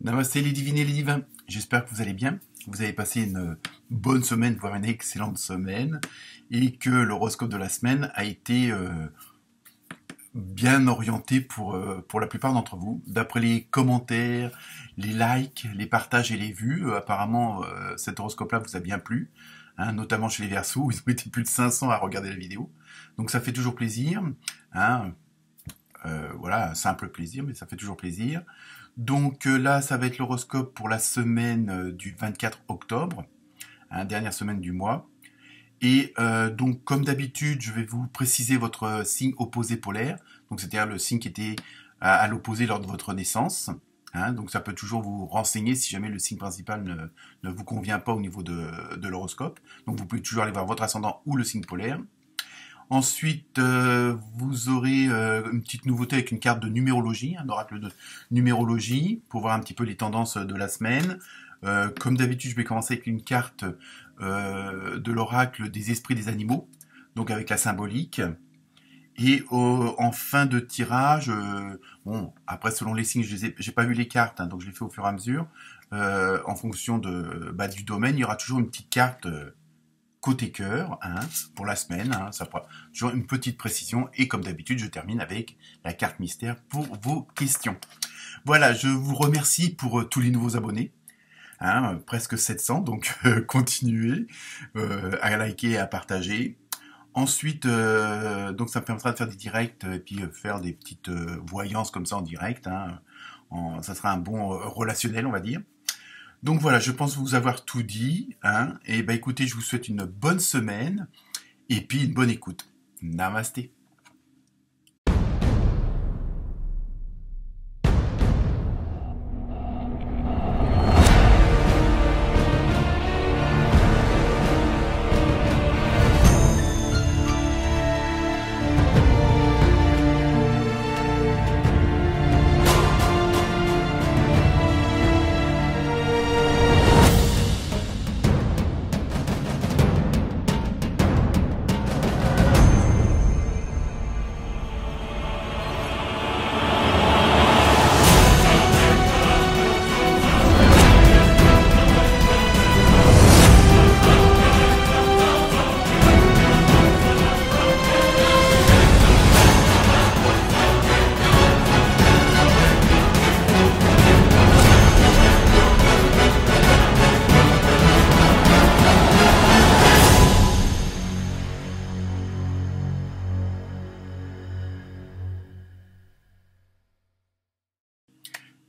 Namasté les divines et les divins, j'espère que vous allez bien, vous avez passé une bonne semaine, voire une excellente semaine, et que l'horoscope de la semaine a été bien orienté pour la plupart d'entre vous. D'après les commentaires, les likes, les partages et les vues, apparemment cet horoscope-là vous a bien plu, hein, notamment chez les Verseaux, où ils ont été plus de 500 à regarder la vidéo, donc ça fait toujours plaisir, hein. Voilà, simple plaisir, mais ça fait toujours plaisir. Donc là, ça va être l'horoscope pour la semaine du 24 octobre, hein, dernière semaine du mois. Et donc, comme d'habitude, je vais vous préciser votre signe opposé polaire, donc c'est-à-dire le signe qui était à l'opposé lors de votre naissance. Hein, donc ça peut toujours vous renseigner si jamais le signe principal ne vous convient pas au niveau de l'horoscope. Donc vous pouvez toujours aller voir votre ascendant ou le signe polaire. Ensuite, vous aurez une petite nouveauté avec une carte de numérologie, un oracle de numérologie, pour voir un petit peu les tendances de la semaine. Comme d'habitude, je vais commencer avec une carte de l'oracle des esprits des animaux, donc avec la symbolique. Et en fin de tirage, bon, après selon les signes, j'ai pas vu les cartes, hein, donc je les fais au fur et à mesure. En fonction du domaine, il y aura toujours une petite carte côté cœur, hein, pour la semaine, hein, ça fera toujours une petite précision, et comme d'habitude, je termine avec la carte mystère pour vos questions. Voilà, je vous remercie pour tous les nouveaux abonnés, hein, presque 700, donc continuez à liker et à partager. Ensuite, donc ça me permettra de faire des directs et puis faire des petites voyances comme ça en direct, hein, ça sera un bon relationnel, on va dire. Donc voilà, je pense vous avoir tout dit, hein, et bah écoutez, je vous souhaite une bonne semaine, et puis une bonne écoute. Namasté.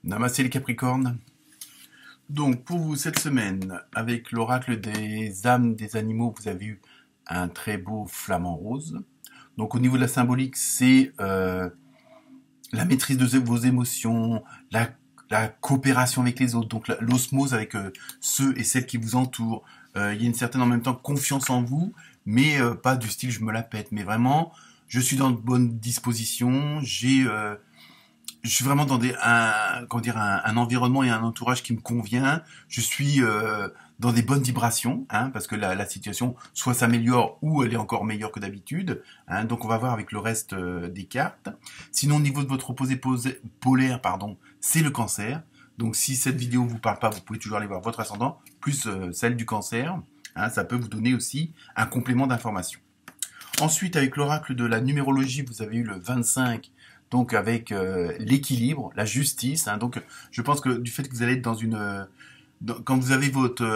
Namasté les Capricornes. Donc pour vous cette semaine, avec l'oracle des âmes des animaux, vous avez eu un très beau flamant rose. Donc au niveau de la symbolique, c'est la maîtrise de vos émotions, la coopération avec les autres, donc l'osmose avec ceux et celles qui vous entourent. Il y a une certaine en même temps confiance en vous, mais pas du style je me la pète, mais vraiment je suis dans de bonnes dispositions, je suis vraiment dans un environnement et un entourage qui me convient. Je suis dans des bonnes vibrations, hein, parce que la situation soit s'améliore ou elle est encore meilleure que d'habitude. Hein, donc on va voir avec le reste des cartes. Sinon au niveau de votre opposé polaire, c'est le cancer. Donc si cette vidéo vous parle pas, vous pouvez toujours aller voir votre ascendant, plus celle du cancer. Hein, ça peut vous donner aussi un complément d'information. Ensuite, avec l'oracle de la numérologie, vous avez eu le 25, donc avec l'équilibre, la justice. Hein, donc, je pense que du fait que vous allez être quand vous avez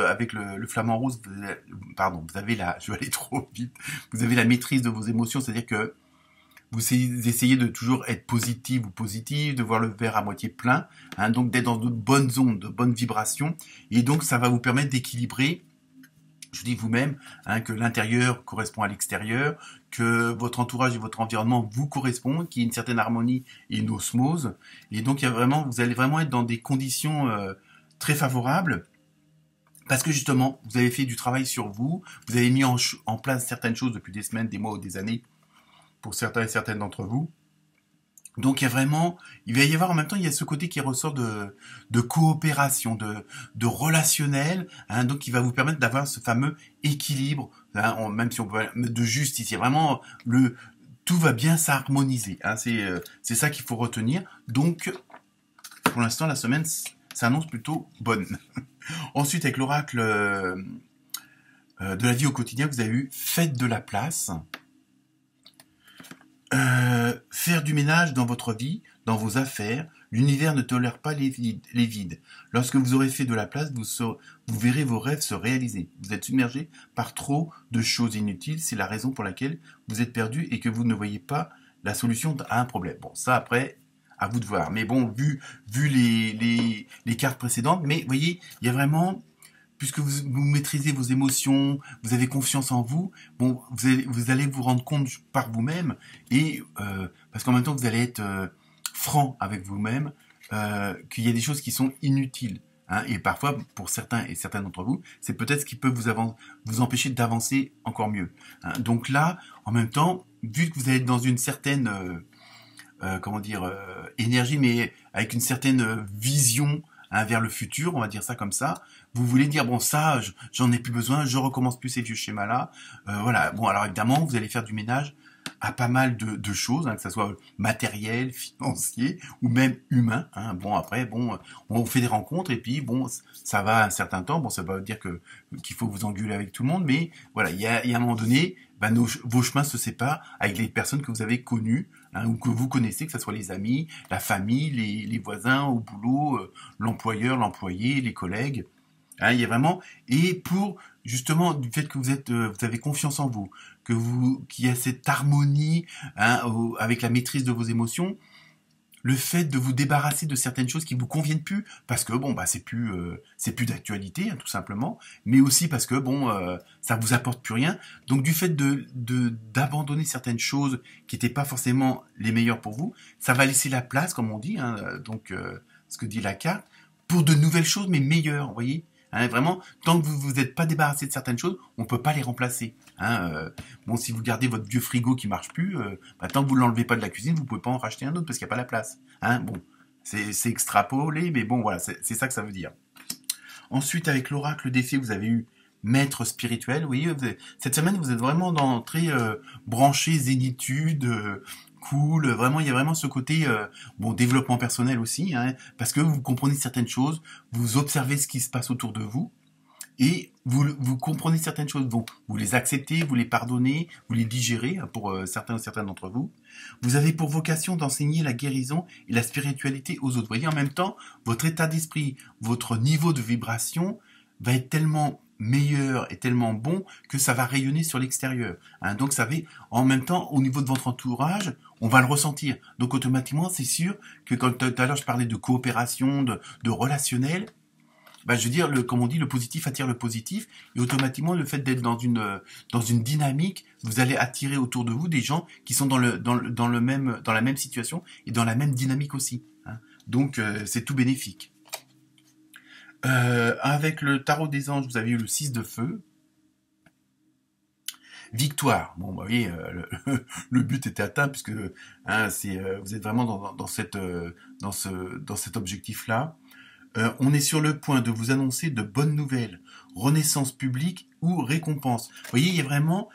avec le flamant rose, vous avez je vais aller trop vite, vous avez la maîtrise de vos émotions, c'est-à-dire que vous essayez de toujours être positif ou positive, de voir le verre à moitié plein, hein, donc d'être dans de bonnes ondes, de bonnes vibrations, et donc ça va vous permettre d'équilibrer. Je dis vous-même, hein, que l'intérieur correspond à l'extérieur, que votre entourage et votre environnement vous correspondent, qu'il y ait une certaine harmonie et une osmose. Et donc, vous allez vraiment être dans des conditions très favorables, parce que justement, vous avez fait du travail sur vous, vous avez mis en place certaines choses depuis des semaines, des mois ou des années, pour certains et certaines d'entre vous. Donc il va y avoir en même temps, il y a ce côté qui ressort de coopération, de relationnel, hein, donc qui va vous permettre d'avoir ce fameux équilibre, hein, même si on peut de justice. Il y a vraiment tout va bien s'harmoniser. Hein, c'est ça qu'il faut retenir. Donc pour l'instant la semaine ça annonce plutôt bonne. Ensuite, avec l'oracle de la vie au quotidien, vous avez eu faites de la place. Faire du ménage dans votre vie, dans vos affaires. L'univers ne tolère pas les vides. Lorsque vous aurez fait de la place, vous verrez vos rêves se réaliser. Vous êtes submergé par trop de choses inutiles. C'est la raison pour laquelle vous êtes perdu et que vous ne voyez pas la solution à un problème. Bon, ça après, à vous de voir. Mais bon, vu les cartes précédentes, mais vous voyez, il y a vraiment... Puisque vous maîtrisez vos émotions, vous avez confiance en vous, bon, vous allez vous rendre compte par vous-même, et parce qu'en même temps vous allez être franc avec vous-même, qu'il y a des choses qui sont inutiles. Hein, et parfois, pour certains et certains d'entre vous, c'est peut-être ce qui peut vous empêcher d'avancer encore mieux. Hein. Donc là, en même temps, vu que vous êtes dans une certaine énergie, mais avec une certaine vision, hein, vers le futur, on va dire ça comme ça. Vous voulez dire, bon, ça, j'en ai plus besoin, je recommence plus ces vieux schémas-là. Voilà. Bon, alors évidemment, vous allez faire du ménage à pas mal de choses, hein, que ça soit matériel, financier ou même humain. Hein. Bon, après, bon, on fait des rencontres et puis, bon, ça va un certain temps. Bon, ça veut pas dire qu'il faut vous engueuler avec tout le monde, mais voilà, il y a un moment donné, ben, vos chemins se séparent avec les personnes que vous avez connues, hein, ou que vous connaissez, que ce soit les amis, la famille, les voisins au boulot, l'employeur, l'employé, les collègues. Hein, il y a vraiment, et pour justement du fait que vous avez confiance en vous, qu'il y a cette harmonie, hein, avec la maîtrise de vos émotions, le fait de vous débarrasser de certaines choses qui vous conviennent plus, parce que bon, bah c'est plus d'actualité, hein, tout simplement, mais aussi parce que bon, ça vous apporte plus rien. Donc du fait d'abandonner certaines choses qui n'étaient pas forcément les meilleures pour vous, ça va laisser la place, comme on dit, hein, donc ce que dit la carte, pour de nouvelles choses mais meilleures, vous voyez. Hein, vraiment, tant que vous vous êtes pas débarrassé de certaines choses, on peut pas les remplacer. Hein, bon, si vous gardez votre vieux frigo qui marche plus, bah, tant que vous l'enlevez pas de la cuisine, vous pouvez pas en racheter un autre parce qu'il n'y a pas la place. Hein, bon, c'est extrapolé, mais bon, voilà, c'est ça que ça veut dire. Ensuite, avec l'oracle des fées, vous avez eu maître spirituel. Vous voyez, cette semaine, vous êtes vraiment dans très branché zénitude. Cool, vraiment, il y a vraiment ce côté, bon, développement personnel aussi, hein, parce que vous comprenez certaines choses, vous observez ce qui se passe autour de vous, et vous comprenez certaines choses, bon, vous les acceptez, vous les pardonnez, vous les digérez, hein, pour certains ou certaines d'entre vous. Vous avez pour vocation d'enseigner la guérison et la spiritualité aux autres. Vous voyez, en même temps, votre état d'esprit, votre niveau de vibration va être tellement meilleur et tellement bon que ça va rayonner sur l'extérieur. Hein, donc ça va, en même temps, au niveau de votre entourage, on va le ressentir. Donc automatiquement, c'est sûr que quand tout à l'heure je parlais de coopération, de relationnel, bah, je veux dire, comme on dit, le positif attire le positif, et automatiquement, le fait d'être dans une dynamique, vous allez attirer autour de vous des gens qui sont dans la même situation et dans la même dynamique aussi. Hein. Donc c'est tout bénéfique. Avec le tarot des anges, vous avez eu le 6 de feu. Victoire. Bon, bah oui, le but était atteint puisque hein, vous êtes vraiment dans cet objectif-là. On est sur le point de vous annoncer de bonnes nouvelles, renaissance publique ou récompense. Vous voyez, il y a vraiment,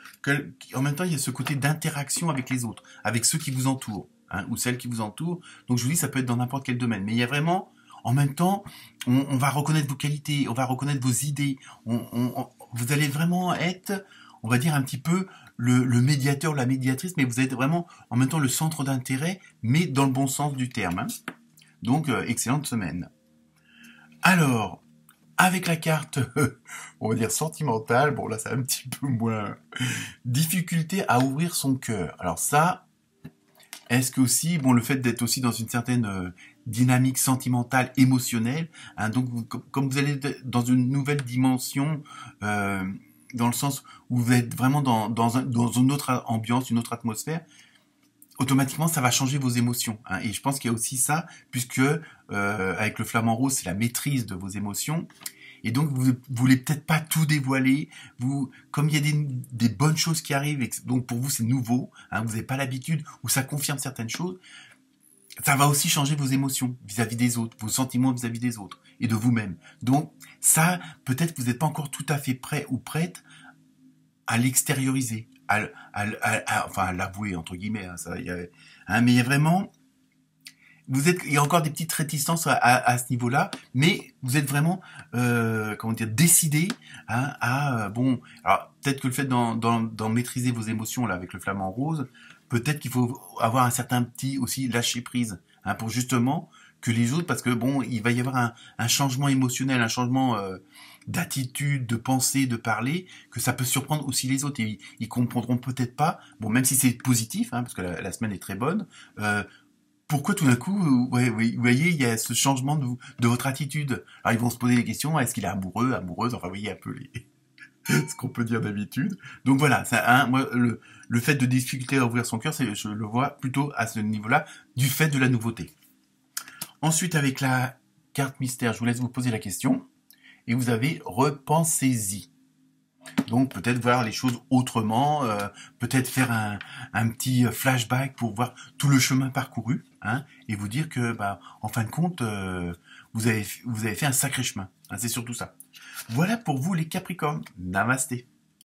en même temps, il y a ce côté d'interaction avec les autres, avec ceux qui vous entourent, hein, ou celles qui vous entourent. Donc je vous dis, ça peut être dans n'importe quel domaine, mais il y a vraiment, en même temps, on va reconnaître vos qualités, on va reconnaître vos idées, vous allez vraiment être, on va dire un petit peu le médiateur, la médiatrice, mais vous êtes vraiment en même temps le centre d'intérêt, mais dans le bon sens du terme. Hein. Donc, excellente semaine. Alors, avec la carte, on va dire sentimentale, bon là c'est un petit peu moins... Difficulté à ouvrir son cœur. Alors ça, est-ce que aussi, bon, le fait d'être aussi dans une certaine dynamique sentimentale, émotionnelle, hein, donc comme vous allez dans une nouvelle dimension, dans le sens où vous êtes vraiment dans une autre ambiance, une autre atmosphère, automatiquement, ça va changer vos émotions. Hein. Et je pense qu'il y a aussi ça, puisque avec le flamant rose, c'est la maîtrise de vos émotions. Et donc, vous voulez peut-être pas tout dévoiler. Comme il y a des bonnes choses qui arrivent, et donc pour vous, c'est nouveau, hein, vous n'avez pas l'habitude, ou ça confirme certaines choses, ça va aussi changer vos émotions vis-à-vis des autres, vos sentiments vis-à-vis des autres, et de vous-même. Donc, ça, peut-être que vous n'êtes pas encore tout à fait prêt ou prête à l'extérioriser, enfin à l'avouer entre guillemets, hein, mais il y a vraiment, il y a encore des petites réticences à ce niveau-là, mais vous êtes vraiment, comment dire, décidé, hein, bon, alors peut-être que le fait d'en maîtriser vos émotions là avec le flamant rose, peut-être qu'il faut avoir un certain petit aussi lâcher prise, hein, pour justement que les autres, parce que bon, il va y avoir un changement émotionnel, un changement d'attitude, de pensée, de parler, que ça peut surprendre aussi les autres. Et ils comprendront peut-être pas, bon, même si c'est positif, hein, parce que la semaine est très bonne, pourquoi tout d'un coup, ouais, vous voyez, il y a ce changement de votre attitude. Alors ils vont se poser des questions, est-ce qu'il est amoureux, amoureuse, enfin vous voyez un peu ce qu'on peut dire d'habitude. Donc voilà, ça, hein, moi, le fait de difficulté à ouvrir son cœur, je le vois plutôt à ce niveau-là, du fait de la nouveauté. Ensuite, avec la carte mystère, je vous laisse vous poser la question. Et vous avez repensez-y. Donc peut-être voir les choses autrement, peut-être faire un petit flashback pour voir tout le chemin parcouru, hein, et vous dire que, en fin de compte, vous avez fait un sacré chemin. Hein, c'est surtout ça. Voilà pour vous les Capricornes. Namasté.